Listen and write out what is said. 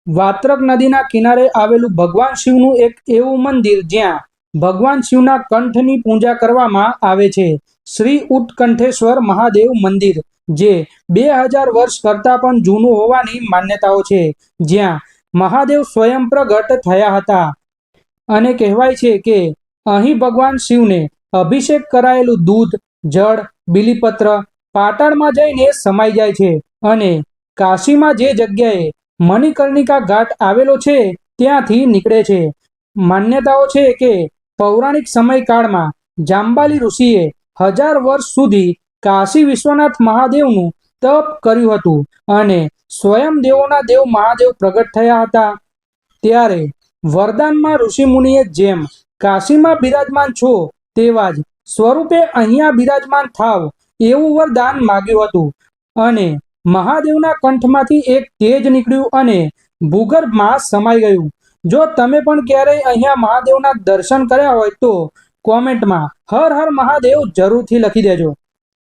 વાત્રક નદીના કિનારે આવેલું ભગવાન શિવનું એક એવું મંદિર જ્યાં ભગવાન શિવના કંઠની પૂજા કરવામાં આવે છે. શ્રી ઉત્કંઠેશ્વર મહાદેવ મંદિર, જે 2000 વર્ષ કરતાં પણ જૂનું હોવાની માન્યતાઓ છે, જ્યાં મહાદેવ સ્વયં પ્રગટ થયા હતા. અને કહેવાય છે કે અહીં ભગવાન શિવને અભિષેક કરાયેલું દૂધ, જળ, બીલીપત્ર પાતાળમાં જઈને સમાઈ જાય છે અને કાશીમાં જે જગ્યાએ મણિકર્ણિકા ઘાટ આવેલો છે ત્યાંથી નીકળે છે. માન્યતાઓ છે કે પૌરાણિક સમયકાળમાં જાંબાલી ઋષિએ 1000 વર્ષ સુધી કાશી વિશ્વનાથ મહાદેવનું તપ કર્યું હતું અને સ્વયં દેવોના દેવ મહાદેવ પ્રગટ થયા હતા. ત્યારે વરદાનમાં ઋષિમુનિએ જેમ કાશીમાં બિરાજમાન છો તેવા જ સ્વરૂપે અહીંયા બિરાજમાન થાવ એવું વરદાન માગ્યું હતું અને મહાદેવના કંઠમાંથી એક તેજ નીકળ્યું અને ભૂગર્ભમાં સમાઈ ગયું. જો તમે પણ ક્યારેય અહીંયા મહાદેવના દર્શન કર્યા હોય તો કોમેન્ટમાં હર હર મહાદેવ જરૂરથી લખી દેજો.